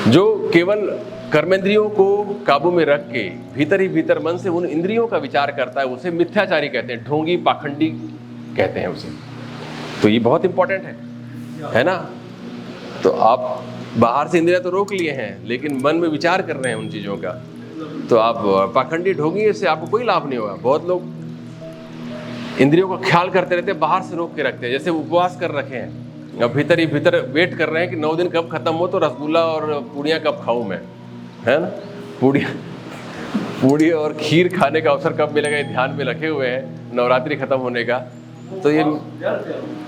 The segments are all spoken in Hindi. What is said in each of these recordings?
जो केवल कर्मेंद्रियों को काबू में रख के भीतर ही भीतर मन से उन इंद्रियों का विचार करता है, उसे मिथ्याचारी कहते हैं, ढोंगी पाखंडी कहते हैं उसे। तो ये बहुत इंपॉर्टेंट है ना। तो आप बाहर से इंद्रियां तो रोक लिए हैं, लेकिन मन में विचार कर रहे हैं उन चीज़ों का, तो आप पाखंडी ढोंगी से आपको कोई लाभ नहीं होगा। बहुत लोग इंद्रियों का ख्याल करते रहते हैं, बाहर से रोक के रखते हैं, जैसे उपवास कर रखे हैं, अब भीतर ही भीतर वेट कर रहे हैं कि 9 दिन कब खत्म हो तो रसगुल्ला और पूड़ियाँ कब खाऊं मैं, है ना। पूड़ी और खीर खाने का अवसर कब मिलेगा, ये ध्यान में रखे हुए हैं नवरात्रि खत्म होने का। तो ये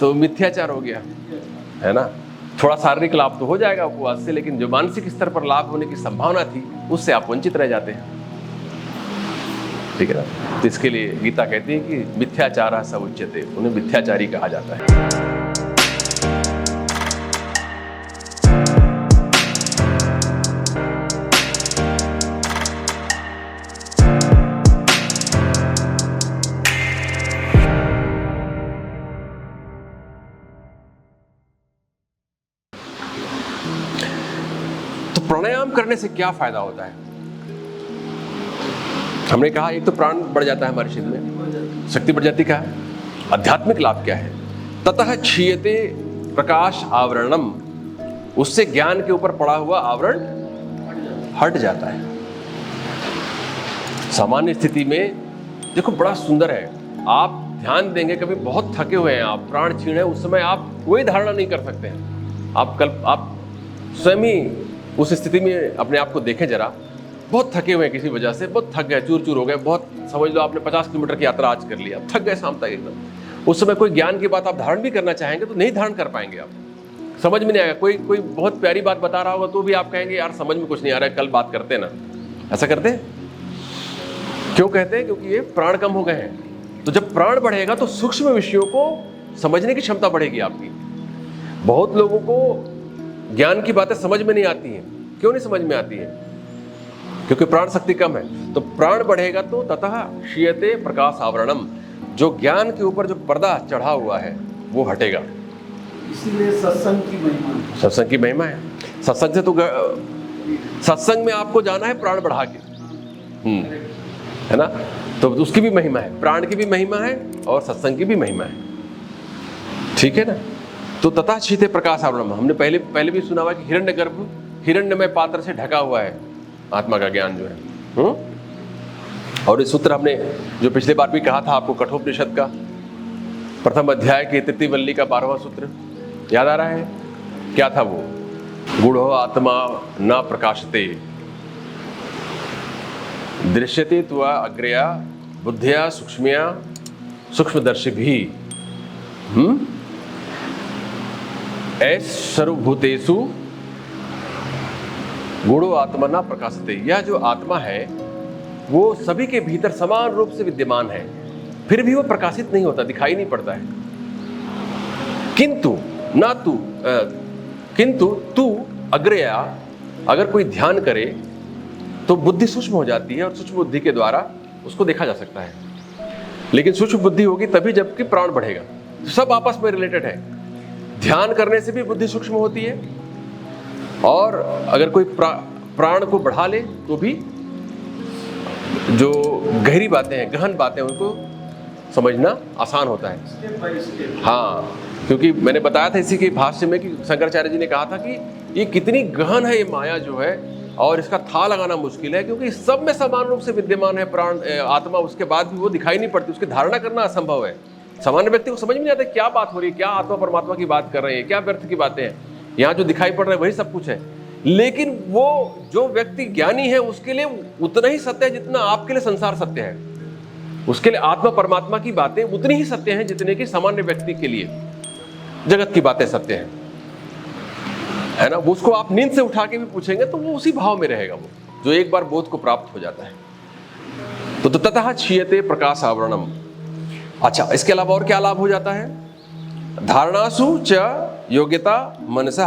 तो मिथ्याचार हो गया, है ना। थोड़ा शारीरिक लाभ तो हो जाएगा उपवास से, लेकिन जो मानसिक स्तर पर लाभ होने की संभावना थी उससे आप वंचित रह जाते हैं, ठीक है ना। तो इसके लिए गीता कहती है कि मिथ्याचारः स उच्यते, उन्हें मिथ्याचारी कहा जाता है। तो प्राणायाम करने से क्या फायदा होता है? हमने कहा एक तो प्राण बढ़ जाता है, हमारे शरीर में शक्ति बढ़ जाती। क्या है आध्यात्मिक लाभ? क्या है? ततः क्षीयते प्रकाश आवरणम, उससे ज्ञान के ऊपर पड़ा हुआ आवरण हट जाता है। सामान्य स्थिति में देखो बड़ा सुंदर है, आप ध्यान देंगे, कभी बहुत थके हुए हैं आप, प्राण क्षीण है, उस समय आप कोई धारणा नहीं कर सकते हैं। आप स्वयं ही उस स्थिति में अपने आप को देखें जरा, बहुत थके हुए हैं किसी वजह से, बहुत थक गए, चूर चूर हो गए, बहुत समझ लो आपने 50 किलोमीटर की यात्रा आज कर लिया, थक गए शाम तक एकदम। उस समय कोई ज्ञान की बात आप धारण भी करना चाहेंगे तो नहीं धारण कर पाएंगे, आप समझ में नहीं आएगा। कोई बहुत प्यारी बात बता रहा होगा तो भी आप कहेंगे यार समझ में कुछ नहीं आ रहा है, कल बात करते ना। ऐसा करते हैं? क्यों कहते हैं? क्योंकि ये प्राण कम हो गए हैं। तो जब प्राण बढ़ेगा तो सूक्ष्म विषयों को समझने की क्षमता बढ़ेगी आपकी। बहुत लोगों को ज्ञान की बातें समझ में नहीं आती हैं। क्यों नहीं समझ में आती है? क्योंकि प्राण शक्ति कम है। तो प्राण बढ़ेगा तो ततः क्षीयते प्रकाश आवरणम, जो ज्ञान के ऊपर जो पर्दा चढ़ा हुआ है वो हटेगा। इसीलिए सत्संग की महिमा है। सत्संग की महिमा है। सत्संग से तो सत्संग में आपको जाना है प्राण बढ़ा के, है ना। तो उसकी भी महिमा है, प्राण की भी महिमा है और सत्संग की भी महिमा है, ठीक है ना। तो तथा क्षीयते प्रकाश आवरणम, हमने पहले भी सुना हुआ कि हिरण्यगर्भ हिरण्यमय पात्र से ढका हुआ है आत्मा का ज्ञान जो है। और इस सूत्र हमने जो पिछले बार भी कहा था आपको, कठोपनिषद का प्रथम अध्याय के तृतीय वल्ली का 12वां सूत्र याद आ रहा है? क्या था वो? गूढ़ो आत्मा न प्रकाशते दृश्यते त्वा अग्रया बुद्धिया सूक्ष्मया सूक्ष्मदर्शी भी सर्वभूतेषु गूढ़ो आत्मा न प्रकाशते। यह जो आत्मा है वो सभी के भीतर समान रूप से विद्यमान है, फिर भी वो प्रकाशित नहीं होता, दिखाई नहीं पड़ता है। किंतु तू अग्रया, अगर कोई ध्यान करे तो बुद्धि सूक्ष्म हो जाती है और सूक्ष्म बुद्धि के द्वारा उसको देखा जा सकता है। लेकिन सूक्ष्म बुद्धि होगी तभी जबकि प्राण बढ़ेगा। सब आपस में रिलेटेड है। ध्यान करने से भी बुद्धि सूक्ष्म होती है, और अगर कोई प्राण को बढ़ा ले तो भी जो गहरी बातें हैं, गहन बातें, उनको समझना आसान होता है। हाँ, क्योंकि मैंने बताया था इसी के भाष्य में कि शंकराचार्य जी ने कहा था कि ये कितनी गहन है ये माया जो है, और इसका था लगाना मुश्किल है, क्योंकि सब में समान रूप से विद्यमान है प्राण आत्मा, उसके बाद भी वो दिखाई नहीं पड़ती, उसकी धारणा करना असंभव है। सामान्य व्यक्ति को समझ में नहीं आता क्या बात हो रही है, क्या आत्मा परमात्मा की बात कर रहे हैं, क्या व्यर्थ की बातें हैं। यहाँ जो दिखाई पड़ रहा है वही सब कुछ है, लेकिन वो जो व्यक्ति ज्ञानी है उसके लिए उतना ही सत्य है जितना आपके लिए संसार सत्य है। उसके लिए आत्मा परमात्मा की बातें उतनी ही सत्य हैं जितने कि सामान्य व्यक्ति के लिए जगत की बातें सत्य हैं, है ना। वो उसको आप नींद से उठा के भी पूछेंगे तो वो उसी भाव में रहेगा, वो जो एक बार बोध को प्राप्त हो जाता है। तो ततः क्षीयते प्रकाश आवरणम। अच्छा, इसके अलावा और क्या लाभ हो जाता है? धारणासु च योग्यता मनसा,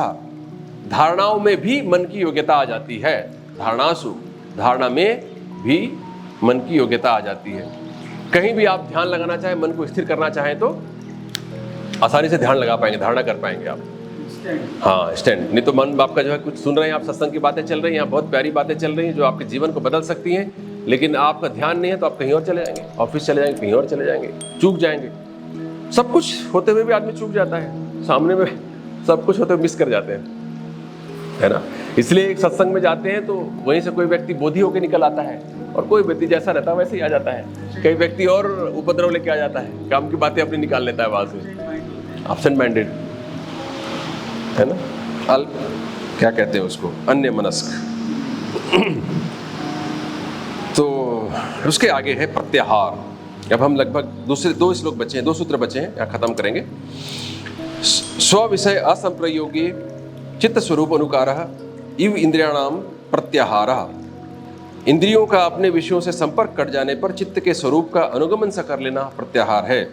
धारणाओं में भी मन की योग्यता आ जाती है। धारणासु, धारणा में भी मन की योग्यता आ जाती है। कहीं भी आप ध्यान लगाना चाहें, मन को स्थिर करना चाहें तो आसानी से ध्यान लगा पाएंगे, धारणा कर पाएंगे आप। स्टैंड। हाँ स्टैंड, नहीं तो मन आपका जो है कुछ सुन रहे हैं आप, सत्संग की बातें चल रही हैं, बहुत प्यारी बातें चल रही हैं जो आपके जीवन को बदल सकती हैं, लेकिन आपका ध्यान नहीं है तो आप कहीं और चले जाएंगे, ऑफिस चले जाएंगे, कहीं और चले जाएंगे, चूक जाएंगे। सब कुछ होते हुए भी आदमी चूक जाता है, सामने में सब कुछ होते हुए मिस कर जाते हैं, है ना। इसलिए एक सत्संग में जाते हैं तो वहीं से कोई व्यक्ति बोधी होकर निकल आता है, और कोई व्यक्ति जैसा रहता है वैसे ही आ जाता है। कई व्यक्ति और उपद्रव लेके आ जाता है, काम की बातें अपनी निकाल लेता है वहां से, एब्सेंट माइंडेड, है ना, अल्प, क्या कहते हैं उसको, अन्य मनस्क। तो उसके आगे है प्रत्याहार। अब हम लगभग दूसरे 2 श्लोक बचे हैं, 2 सूत्र बचे हैं, यहाँ खत्म करेंगे। स्व विषय असंप्रयोगी चित्त स्वरूप अनुकारः इव इंद्रियाणाम प्रत्याहारः। इंद्रियों का अपने विषयों से संपर्क कट जाने पर चित्त के स्वरूप का अनुगमन सा कर लेना प्रत्याहार है।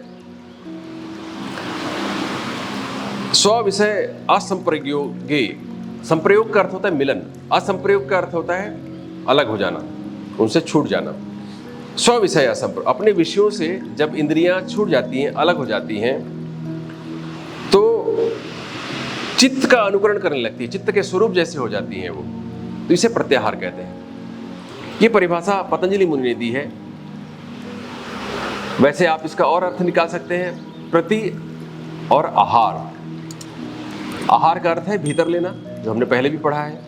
स्व विषय असंप्रयोगी, संप्रयोग का अर्थ होता है मिलन, असंप्रयोग का अर्थ होता है अलग हो जाना, उनसे छूट जाना। स्व विषय असंप्रयोग, अपने विषयों से जब इंद्रियां छूट जाती हैं, अलग हो जाती हैं, तो चित्त का अनुकरण करने लगती है, चित्त के स्वरूप जैसे हो जाती हैं वो, तो इसे प्रत्याहार कहते हैं। ये परिभाषा पतंजलि मुनि ने दी है। वैसे आप इसका और अर्थ निकाल सकते हैं, प्रति और आहार। आहार का अर्थ है भीतर लेना, जो हमने पहले भी पढ़ा है।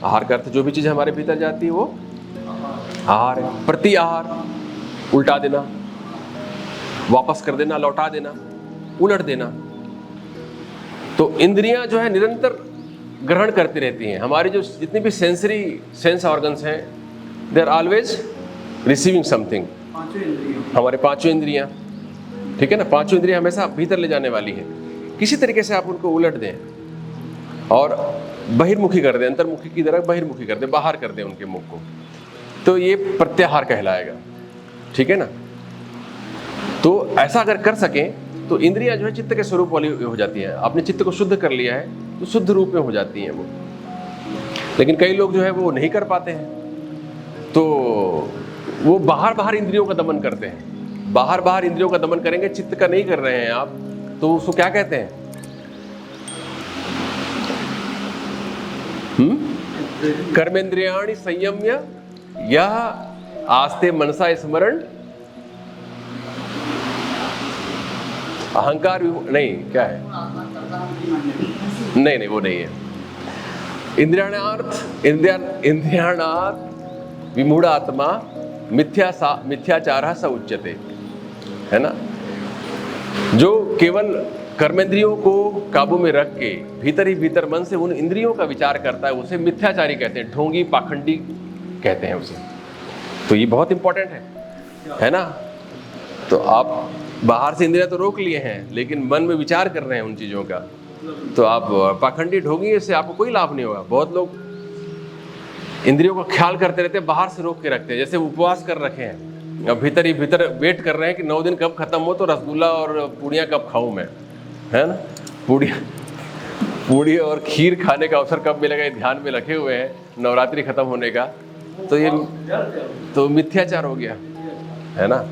आहार का अर्थ जो भी चीज़ हमारे भीतर जाती है वो आहार है। प्रति आहार, उल्टा देना, वापस कर देना, लौटा देना, उलट देना। तो इंद्रियां जो है निरंतर ग्रहण करती रहती हैं। हमारी जो जितनी भी सेंस ऑर्गन्स हैं, they are always receiving something. हमारे 5 इंद्रियां, ठीक है ना, 5 इंद्रियां हमेशा भीतर ले जाने वाली हैं। किसी तरीके से आप उनको उलट दें और बहिर्मुखी कर दें, अंतर्मुखी की तरह बहिर्मुखी कर दें, बाहर कर दें उनके मुख को, तो ये प्रत्याहार कहलाएगा, ठीक है ना। तो ऐसा अगर कर सकें तो इंद्रियां जो है चित्त के स्वरूप वाली हो जाती हैं। आपने चित्त को शुद्ध कर लिया है तो शुद्ध रूप में हो जाती हैं वो। लेकिन कई लोग जो है वो नहीं कर पाते हैं, तो वो बाहर इंद्रियों का दमन करते हैं। बाहर इंद्रियों का दमन करेंगे, चित्त का नहीं कर रहे हैं आप, तो उसको क्या कहते हैं? कर्मेंद्रियाणि संयम्य यह आस्ते मनसा स्मरण अहंकार नहीं, क्या है, नहीं वो नहीं है। इंद्रियाणार्थ विमूढ़ आत्मा मिथ्याचारः स उच्यते, है ना। जो केवल कर्मेंद्रियों को काबू में रख के भीतर ही भीतर मन से उन इंद्रियों का विचार करता है, उसे मिथ्याचारी कहते हैं, ढोंगी पाखंडी कहते हैं उसे। तो ये बहुत इंपॉर्टेंट है ना। तो आप बाहर से इंद्रियां तो रोक लिए हैं, लेकिन मन में विचार कर रहे हैं उन चीज़ों का, तो आप पाखंडी ढोंगी, इससे आपको कोई लाभ नहीं होगा। बहुत लोग इंद्रियों का ख्याल करते रहते हैं, बाहर से रोक के रखते हैं, जैसे उपवास कर रखे हैं, अब भीतर ही भीतर वेट कर रहे हैं कि 9 दिन कब खत्म हो तो रसगुल्ला और पूड़ियाँ कब खाऊं मैं, है ना। पूड़ी और खीर खाने का अवसर कब मिलेगा, ये ध्यान में रखे हुए हैं नवरात्रि खत्म होने का। तो ये तो मिथ्याचार हो गया, है ना।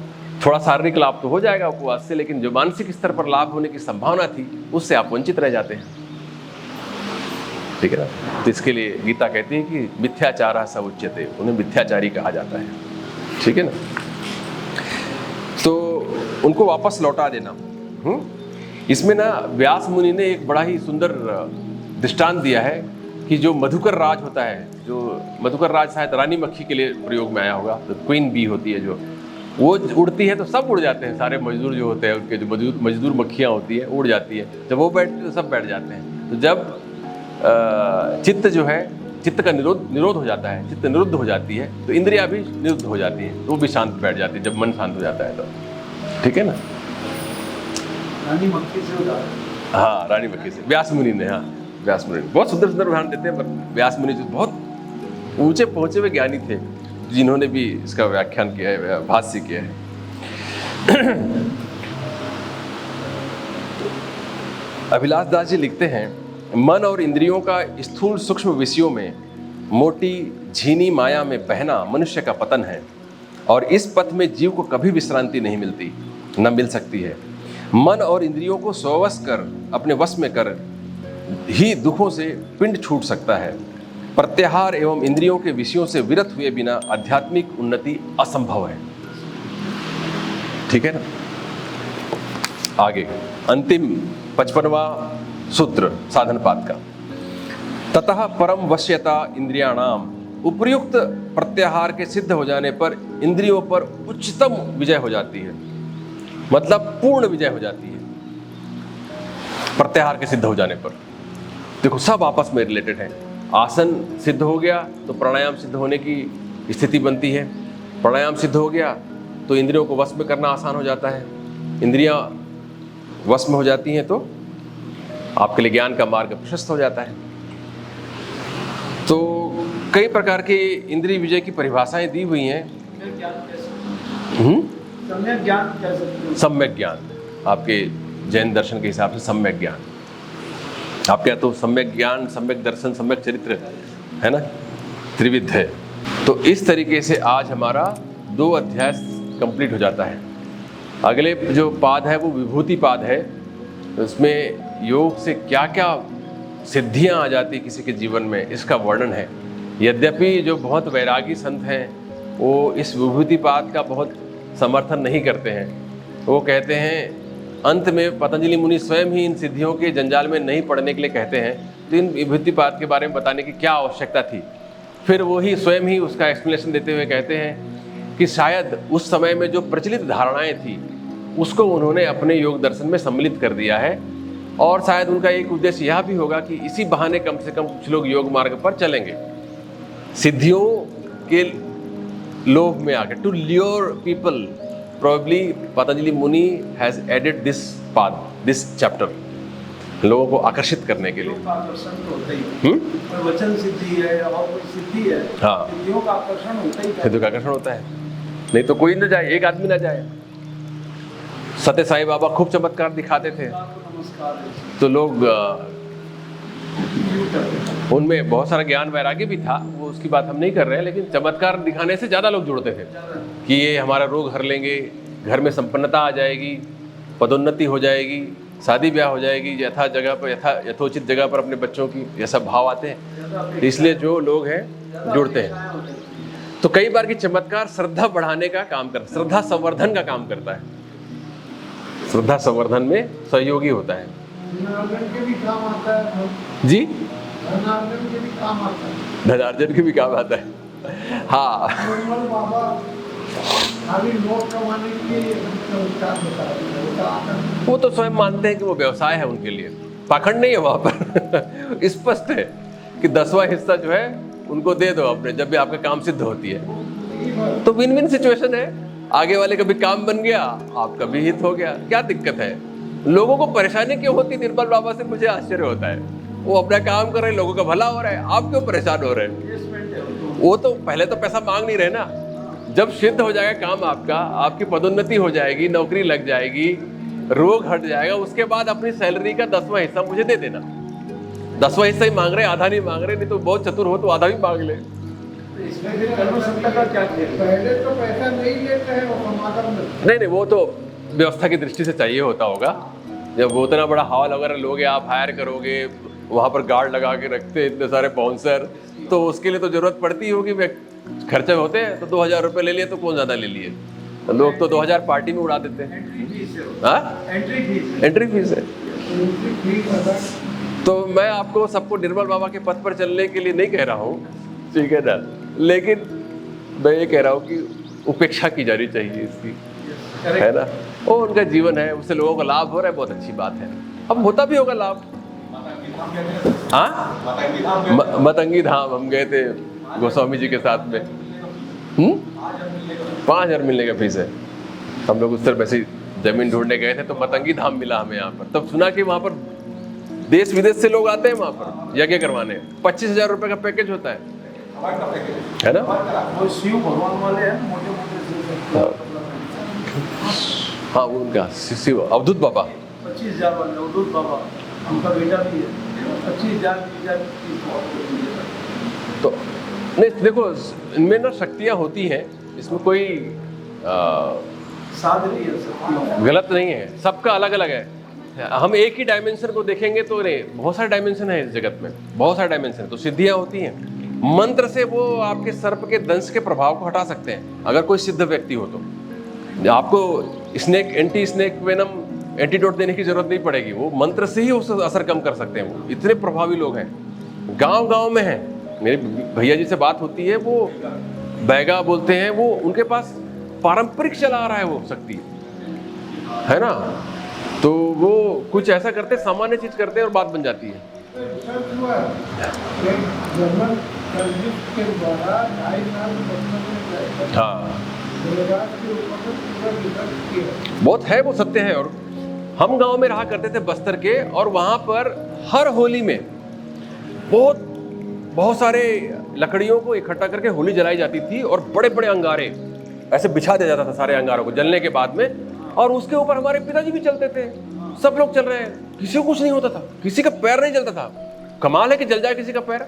थोड़ा शारीरिक लाभ तो हो जाएगा उपवास से, लेकिन जो मानसिक स्तर पर लाभ होने की संभावना थी उससे आप वंचित रह जाते हैं, ठीक है ना। तो इसके लिए गीता कहती है कि मिथ्याचारः स उच्यते, उन्हें मिथ्याचारी कहा जाता है, ठीक है ना। तो उनको वापस लौटा देना। इसमें ना व्यास मुनि ने एक बड़ा ही सुंदर दृष्टांत दिया है कि जो मधुकर राज होता है, जो मधुकर राज शायद रानी मक्खी के लिए प्रयोग में आया होगा, तो क्वीन बी होती है जो, वो उड़ती है तो सब उड़ जाते हैं, सारे मजदूर जो होते हैं उनके जो मजदूर मक्खियाँ होती हैं उड़ जाती है, जब वो बैठती है तो सब बैठ जाते हैं। तो जब चित्त जो है, चित्त का निरोध हो जाता है, चित्त निरुद्ध हो जाती है, तो इंद्रियां भी निरुद्ध हो जाती हैं, तो वो भी शांत बैठ जाती है जब मन शांत हो जाता है तो, ठीक है ना। रानी मक्खी से होता है, हाँ रानी मक्खी से व्यास मुनि ने, हाँ व्यास मुनि बहुत सुंदर उदाहरण देते हैं। पर व्यास मुनि जो बहुत ऊंचे पहुंचे हुए ज्ञानी थे, जिन्होंने भी इसका व्याख्यान किया है, भाष्य किया है। अभिलाष दास जी लिखते हैं, मन और इंद्रियों का स्थूल सूक्ष्म विषयों में मोटी झीनी माया में बहना मनुष्य का पतन है, और इस पथ में जीव को कभी विश्रांति नहीं मिलती, न मिल सकती है। मन और इंद्रियों को स्ववश कर, अपने वश में कर ही दुखों से पिंड छूट सकता है। प्रत्याहार एवं इंद्रियों के विषयों से विरत हुए बिना आध्यात्मिक उन्नति असंभव है। ठीक है ना। आगे अंतिम 55वां सूत्र साधनपाद का। ततः परम वश्यता इंद्रियाणाम, उपर्युक्त प्रत्याहार के सिद्ध हो जाने पर इंद्रियों पर उच्चतम विजय हो जाती है, मतलब पूर्ण विजय हो जाती है प्रत्याहार के सिद्ध हो जाने पर। देखो सब आपस में रिलेटेड है। आसन सिद्ध हो गया तो प्राणायाम सिद्ध होने की स्थिति बनती है, प्राणायाम सिद्ध हो गया तो इंद्रियों को वश में करना आसान हो जाता है, इंद्रियां वश में हो जाती हैं तो आपके लिए ज्ञान का मार्ग प्रशस्त हो जाता है। तो कई प्रकार के इंद्रिय विजय की परिभाषाएं दी हुई हैं। सम्यक ज्ञान कह सकते हो। सम्यक ज्ञान, आपके जैन दर्शन के हिसाब से सम्यक ज्ञान, आपके यहाँ तो सम्यक ज्ञान, सम्यक दर्शन, सम्यक चरित्र है ना, त्रिविध है। तो इस तरीके से आज हमारा 2 अध्याय कंप्लीट हो जाता है। अगले जो पाद है वो विभूति पाद है। उसमें योग से क्या क्या सिद्धियां आ जाती किसी के जीवन में, इसका वर्णन है। यद्यपि जो बहुत वैरागी संत हैं वो इस विभूति पाद का बहुत समर्थन नहीं करते हैं। वो कहते हैं, अंत में पतंजलि मुनि स्वयं ही इन सिद्धियों के जंजाल में नहीं पड़ने के लिए कहते हैं, तो इन विभूति पाद के बारे में बताने की क्या आवश्यकता थी। फिर वो ही स्वयं ही उसका एक्सप्लेनेशन देते हुए कहते हैं कि शायद उस समय में जो प्रचलित धारणाएं थी उसको उन्होंने अपने योग दर्शन में सम्मिलित कर दिया है, और शायद उनका एक उद्देश्य यह भी होगा कि इसी बहाने कम से कम कुछ लोग योग मार्ग पर चलेंगे, सिद्धियों के लोभ में आकर, to lure people. Probably Patanjali muni has added this pada, this chapter, लोगों को आकर्षित करने के लिए। योग का आकर्षण तो होता ही है। कोई वचन सिद्धि है या और कोई सिद्धि है, हाँ, सिद्धियों का आकर्षण होता ही है। सिद्धियों का आकर्षण होता है, नहीं तो कोई न जाए, एक आदमी ना जाए। सत्य साईं बाबा खूब चमत्कार दिखाते थे नमस्कार है। तो लोग उनमें बहुत सारा ज्ञान वैराग्य भी था, वो उसकी बात हम नहीं कर रहे हैं, लेकिन चमत्कार दिखाने से ज़्यादा लोग जुड़ते थे कि ये हमारा रोग हर लेंगे, घर में संपन्नता आ जाएगी, पदोन्नति हो जाएगी, शादी ब्याह हो जाएगी, यथा जगह पर यथोचित जगह पर अपने बच्चों की, ये सब भाव आते हैं। इसलिए जो लोग हैं जुड़ते हैं। तो कई बार की चमत्कार श्रद्धा बढ़ाने का काम करता है, श्रद्धा संवर्धन का काम करता है, श्रद्धा संवर्धन में सहयोगी होता है। धनार्जन के भी काम आता है जी, धनार्जन के भी काम आता है। धनार्जन के भी काम आता है। हाँ, निर्मल बाबा खाली नोट कमाने के लिए संस्कार होता है। वो तो स्वयं मानते हैं कि वो व्यवसाय है उनके लिए, पाखंड नहीं है वहाँ पर। स्पष्ट है कि 10वां हिस्सा जो है उनको दे दो अपने, जब भी आपका काम सिद्ध होती है तो विन विन सिचुएशन है। आगे वाले का भी काम बन गया, आपका भी हित हो गया, क्या दिक्कत है। लोगों को परेशानी क्यों होती निर्मल बाबा से, मुझे आश्चर्य होता है। वो अपना काम कर रहे हैं, लोगों का भला हो रहा है, आप क्यों परेशान हो रहे हैं। वो तो पहले तो पैसा मांग नहीं रहे ना, जब सिद्ध हो जाएगा काम आपका, आपकी पदोन्नति हो जाएगी, नौकरी लग जाएगी, रोग हट जाएगा, उसके बाद अपनी सैलरी का 10वां हिस्सा मुझे दे देना। 10वां हिस्सा ही मांग रहे, आधा नहीं मांग रहे, नहीं तो बहुत चतुर हो तो आधा भी मांग ले। इसमें फिर कर्मसत्ता का क्या खेल? पहले तो पैसा नहीं लेते हैं, वो समागम में। नहीं, वो तो व्यवस्था की दृष्टि से चाहिए होता होगा। जब वो उतना बड़ा हॉल वगैरह लोगे, आप हायर करोगे, वहाँ पर गार्ड लगा के रखते हैं इतने सारे बाउंसर, तो उसके लिए तो जरूरत पड़ती होगी, खर्चे होते हैं। तो 2000 रुपये ले लिए तो कौन ज़्यादा ले लिए, तो लोग तो 2000 पार्टी में उड़ा देते हैं। एंट्री फीस है। तो मैं आपको सबको निर्मल बाबा के पथ पर चलने के लिए नहीं कह रहा हूँ, ठीक है ना, लेकिन मैं ये कह रहा हूँ कि उपेक्षा की जानी चाहिए इसकी, है ना। वो उनका जीवन है, उससे लोगों को लाभ हो रहा है, बहुत अच्छी बात है। अब होता भी होगा लाभ। हाँ, मतंगी धाम हम गए थे गोस्वामी जी के साथ में। 5000 मिलने का फीस है। हम लोग उस तरह वैसे जमीन ढूंढने गए थे तो मतंगी धाम मिला हमें यहाँ पर। तब सुना कि वहाँ पर देश विदेश से लोग आते हैं वहाँ पर यज्ञ करवाने। 25,000 रुपये का पैकेज होता है ना। वो शिव भगवान वाले हैं मोटे-मोटे। हाँ, वो उनका शिव अवधूत बाबा 25,000 वाले अवधूत बाबा, उनका बेटा भी है। 25,000 तो नहीं, देखो इनमें ना शक्तियाँ होती हैं, इसमें कोई साध नहीं है, गलत नहीं है, सबका अलग अलग है। हम एक ही डायमेंशन को देखेंगे तो नहीं, बहुत सारे डायमेंशन है इस जगत में, बहुत सारे डायमेंशन। तो सिद्धियां होती हैं, मंत्र से वो आपके सर्प के दंश के प्रभाव को हटा सकते हैं अगर कोई सिद्ध व्यक्ति हो तो। आपको snake anti snake venom antidote देने की जरूरत नहीं पड़ेगी, वो मंत्र से ही उस असर कम कर सकते हैं। वो इतने प्रभावी लोग हैं, गांव गांव में हैं। मेरे भैया जी से बात होती है, वो बैगा बोलते हैं, वो उनके पास पारंपरिक चला आ रहा है वो शक्ति, है ना। तो वो कुछ ऐसा करते, सामान्य चीज करते हैं और बात बन जाती है। रिसर्च हुआ एक जर्मन साइंटिस्ट के द्वारा 2.5 साल बचपन में हाँ, गुजरात के ऊपर में पूरा रिसर्च किया। बहुत है, वो सत्य है। और हम गांव में रहा करते थे बस्तर के, और वहां पर हर होली में बहुत सारे लकड़ियों को इकट्ठा करके होली जलाई जाती थी, और बड़े बड़े अंगारे ऐसे बिछा दिया जाता था सारे अंगारों को जलने के बाद में, और उसके ऊपर हमारे पिताजी भी चलते थे। सब लोग चल रहे हैं, किसी को कुछ नहीं होता था, किसी का पैर नहीं जलता था। कमाल है कि जल जाए किसी का पैर।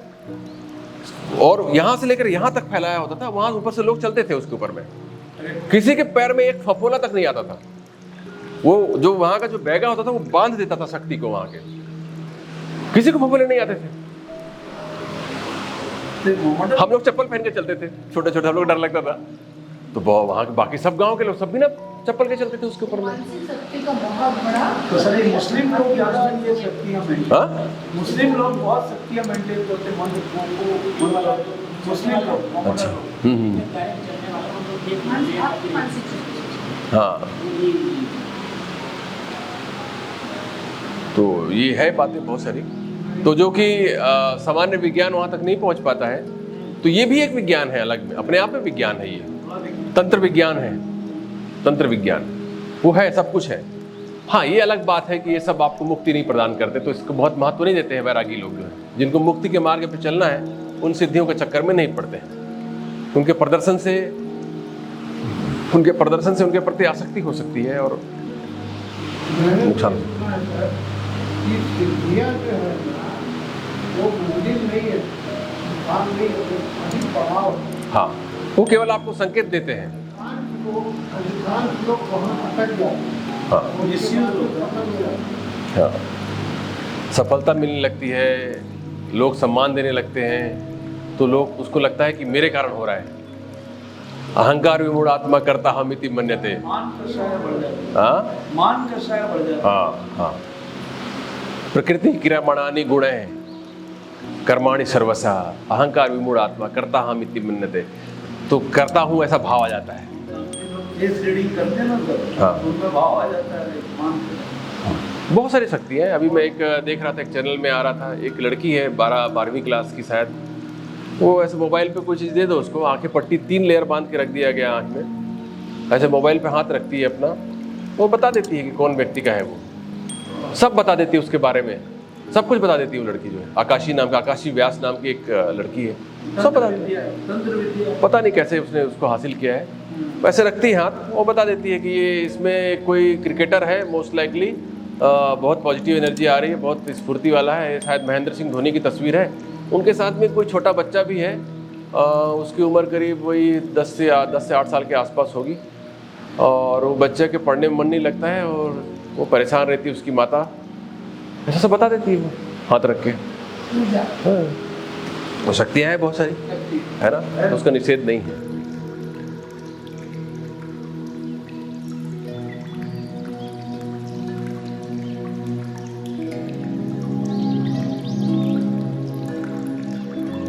और यहां से लेकर यहां तक फैलाया होता था, वहां ऊपर से लोग चलते थे उसके ऊपर में, किसी के पैर में एक फफोला तक नहीं आता था। वो जो वहां का जो बैगा होता था वो बांध देता था शक्ति को वहां के, किसी को फफोले नहीं आते थे। हम लोग चप्पल पहन के चलते थे, छोटे छोटे, हम लोग डर लगता था। तो वहां के बाकी सब गांव के लोग सब भी ना चप्पल के चलते थे उसके ऊपर में। शक्ति का बहुत बड़ा तो सर ये मुस्लिम लोग ज़्यादा ये शक्तियाँ मेंटेन, हाँ, मुस्लिम लोग बहुत शक्तियाँ मेंटेन करते हैं मुस्लिम लोग। अच्छा, आपकी मानसिक शक्ति। हाँ। तो ये है बातें बहुत सारी, तो जो कि सामान्य विज्ञान वहां तक नहीं पहुंच पाता है। तो ये भी एक विज्ञान है अलग में, अपने आप में विज्ञान है। ये तंत्र विज्ञान है, तंत्र विज्ञान वो है, सब कुछ है। हाँ, ये अलग बात है कि ये सब आपको मुक्ति नहीं प्रदान करते, तो इसको बहुत महत्व नहीं देते हैं वैरागी लोग जो है। जिनको मुक्ति के मार्ग पे चलना है, उन सिद्धियों के चक्कर में नहीं पड़ते हैं। उनके प्रदर्शन से उनके प्रति आसक्ति हो सकती है और नुकसान। सिद्धियाँ जो है ना, वो मंदिर नहीं है, दुकान नहीं है, अधिक प्रभाव है। हाँ, वो केवल आपको संकेत देते हैं। अधिकांश लोग वहाँ अटक जाते हैं। हाँ, वो इससे खत्म हो जाता है। हाँ, सफलता मिलने लगती है, लोग सम्मान देने लगते हैं, तो लोग उसको लगता है कि मेरे कारण हो रहा है। अहंकार विमूढ़ आत्मा करता हमिति मन्यते। मान का साया बढ़ जाता हाँ, है, मान का साया बढ़ जाता है। हाँ, हाँ। प्रकृति क्रियमाणानि गुणैः कर्माणि सर्वसा अहंकार विमूढ़ आत्मा करता हमिति मन्यते। तो करता हूँ ऐसा भाव आ जाता है। फेस रीडिंग करते हैं ना सर, हाँ। तो उनमें भाव आ जाता है मान का। बहुत सारी शक्ति है। अभी मैं एक देख रहा था, एक चैनल में आ रहा था, एक लड़की है 12वीं क्लास की शायद, वो ऐसे मोबाइल पे कोई चीज़ दे दो उसको, आंखें पट्टी 3 लेयर बांध के रख दिया गया आँख में, ऐसे मोबाइल पे हाथ रखती है अपना, वो बता देती है कि कौन व्यक्ति का है वो, सब बता देती है उसके बारे में, सब कुछ बता देती है वो लड़की जो है। आकाशी व्यास नाम की एक लड़की है, सब बता देती है। तंत्र विद्या पता नहीं कैसे उसने उसको हासिल किया है, वैसे रखती है हाथ, वो बता देती है कि ये इसमें कोई क्रिकेटर है मोस्ट लाइकली, बहुत पॉजिटिव एनर्जी आ रही है, बहुत स्फूर्ति वाला है, शायद महेंद्र सिंह धोनी की तस्वीर है, उनके साथ में कोई छोटा बच्चा भी है, उसकी उम्र करीब वही 10 से 8 साल के आसपास होगी, और वो बच्चे के पढ़ने में मन नहीं लगता है और वो परेशान रहती है उसकी माता, ऐसा सब बता देती है वो हाथ रख के। हाँ, वो शक्तियाँ हैं बहुत सारी, है ना, तो उसका निषेध नहीं है।